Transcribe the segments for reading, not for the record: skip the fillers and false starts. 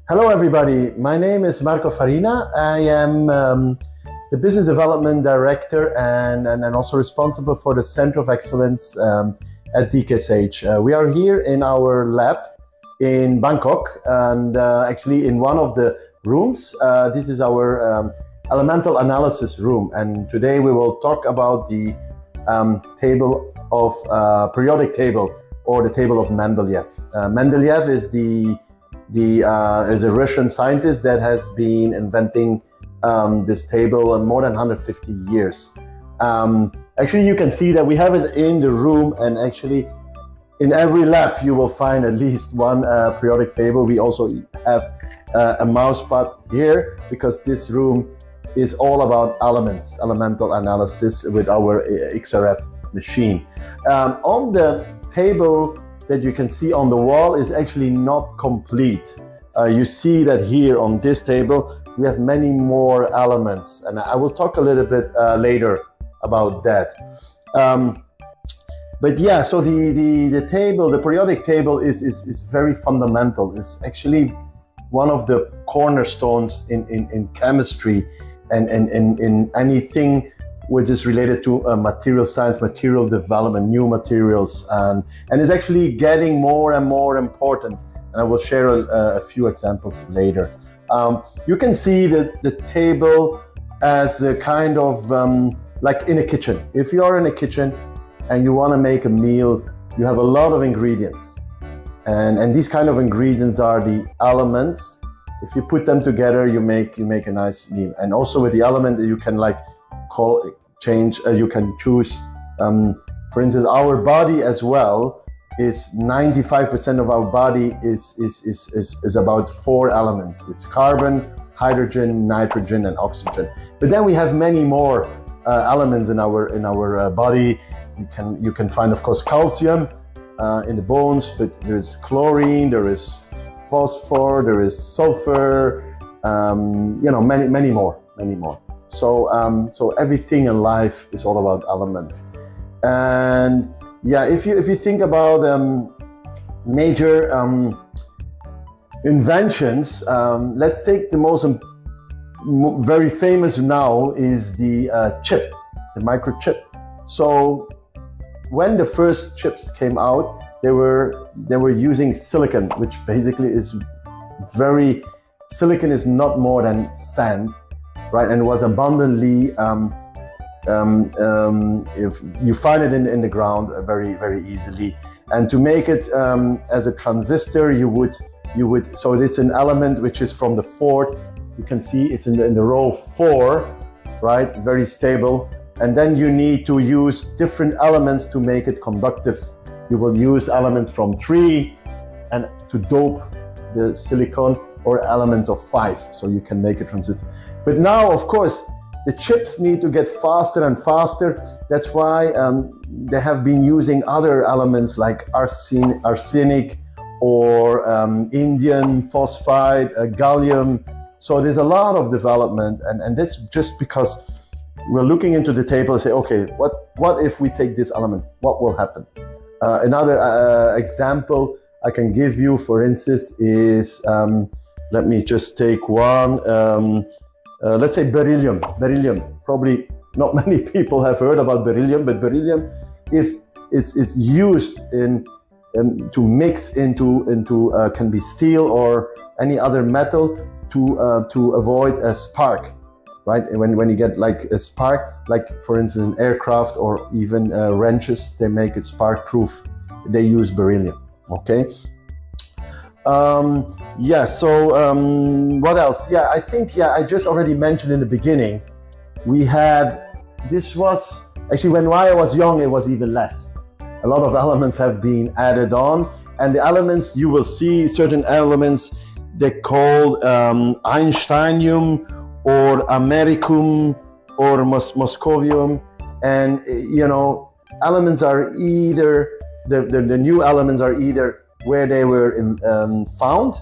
Hello, everybody. My name is Marco Farina. I am the Business Development Director and also responsible for the Center of Excellence at DKSH. We are here in our lab in Bangkok and actually in one of the rooms. This is our elemental analysis room, and today we will talk about the table of periodic table, or the table of Mendeleev. Mendeleev is is a Russian scientist that has been inventing this table more than 150 years. Actually, you can see that we have it in the room, and actually in every lab you will find at least one periodic table. We also have a mouse pad here because this room is all about elements, elemental analysis with our XRF machine. On the table that you can see on the wall is actually not complete. You see that here on this table we have many more elements, and I will talk a little bit later about that. But yeah, so the table, the periodic table is very fundamental. It's actually one of the cornerstones in chemistry and in anything which is related to material science, material development, new materials, and is actually getting more and more important. And I will share a few examples later. You can see the table as a kind of like in a kitchen. If you are in a kitchen and you want to make a meal, you have a lot of ingredients, and these kind of ingredients are the elements. If you put them together, you make a nice meal. And also with the element, you can you can choose, for instance, our body as well is 95% of our body is about 4 elements. It's carbon, hydrogen, nitrogen, and oxygen. But then we have many more elements in our body. You can find, of course, calcium in the bones, but there's chlorine, there is phosphor, there is sulfur, many more. So everything in life is all about elements. And yeah, if you think about major inventions, let's take the most very famous now is the chip, the microchip. So when the first chips came out, they were using silicon, which basically is silicon is not more than sand, right? And it was abundantly, if you find it in the ground very, very easily. And to make it as a transistor, you would, so it's an element which is from the 4th. You can see it's in the row 4, right? Very stable. And then you need to use different elements to make it conductive. You will use elements from 3 and to dope the silicon, or elements of 5, so you can make a transistor. But now, of course, the chips need to get faster and faster. That's why they have been using other elements like arsenic or indium phosphide, gallium. So there's a lot of development, and that's just because we're looking into the table and say, okay, what if we take this element? What will happen? Another example I can give you, for instance, is let me just take one. Let's say beryllium. Beryllium. Probably not many people have heard about beryllium, but beryllium, if it's used to mix into can be steel or any other metal to avoid a spark, right? When you get like a spark, like for instance an aircraft or even wrenches, they make it spark proof. They use beryllium. Okay. What else? Yeah, I think, I just already mentioned in the beginning, this was, actually when I was young, it was even less. A lot of elements have been added on, and the elements, you will see certain elements, they're called Einsteinium or Americum or Moscovium, and elements are either, the new elements are either where they were found,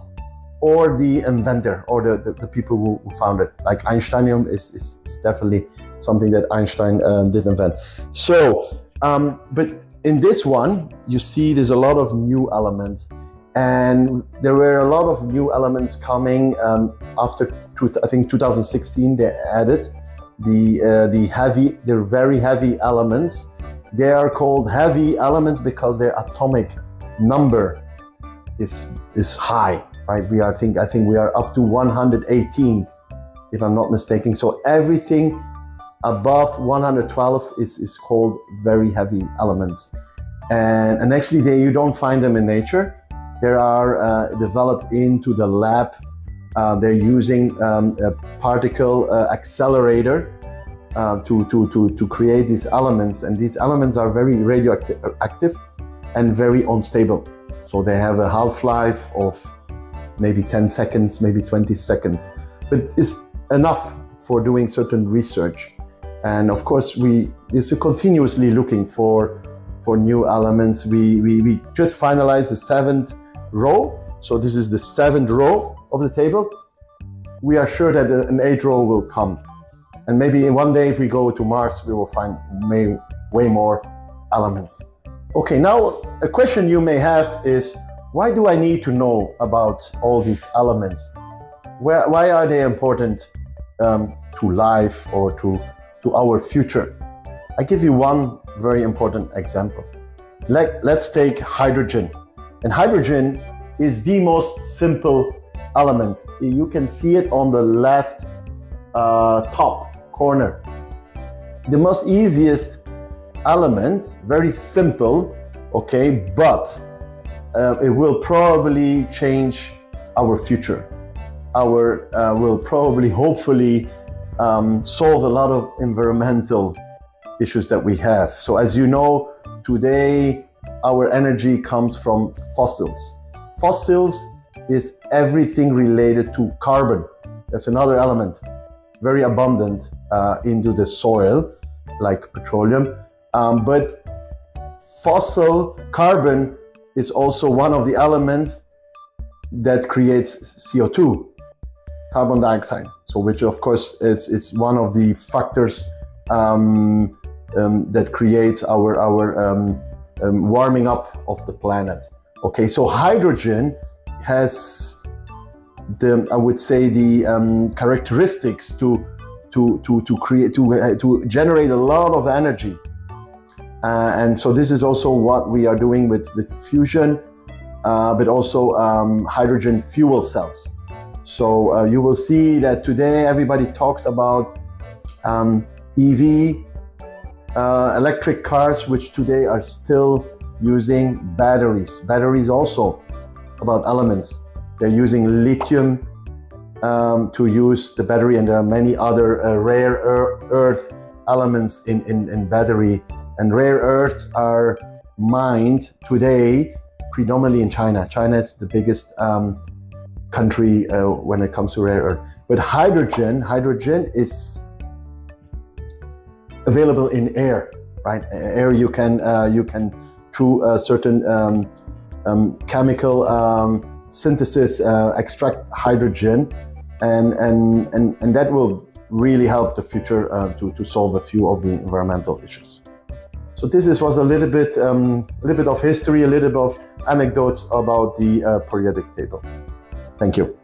or the inventor, or the people who found it. Like Einsteinium is definitely something that Einstein did invent. So, but in this one, you see there's a lot of new elements, And there were a lot of new elements coming after, I think 2016, they added they're very heavy elements. They are called heavy elements because their atomic number is high, right? I think we are up to 118, if I'm not mistaken. So everything above 112 is called very heavy elements. And actually you don't find them in nature. They are developed into the lab. They're using a particle accelerator to create these elements. And these elements are very radioactive and very unstable. So they have a half-life of maybe 10 seconds, maybe 20 seconds. But it's enough for doing certain research. And of course, we're continuously looking for new elements. We just finalized the 7th row. So this is the 7th row of the table. We are sure that an 8th row will come. And maybe one day if we go to Mars, we will find way more elements. Okay, now a question you may have is, why do I need to know about all these elements? Why are they important to life or to our future? I give you one very important example. Let's take hydrogen. And hydrogen is the most simple element. You can see it on the left top corner. The most easiest element, very simple, okay, but it will probably change our future. Will probably, hopefully, solve a lot of environmental issues that we have. So as you know, today our energy comes from fossils. Fossils is everything related to carbon. That's another element, very abundant into the soil, like petroleum. But fossil carbon is also one of the elements that creates CO2, carbon dioxide. So which of course it's one of the factors that creates our warming up of the planet. Okay, so hydrogen has I would say the characteristics to generate a lot of energy, and so this is also what we are doing with fusion, but also hydrogen fuel cells. So you will see that today everybody talks about EV, electric cars, which today are still using batteries. Batteries also about elements. They're using lithium to use the battery, and there are many other rare earth elements in battery. And rare earths are mined today predominantly in China. China is the biggest country when it comes to rare earth. But hydrogen is available in air, right? Air you can through a certain chemical synthesis extract hydrogen, and that will really help the future to solve a few of the environmental issues. So this was a little bit of history, a little bit of anecdotes about the periodic table. Thank you.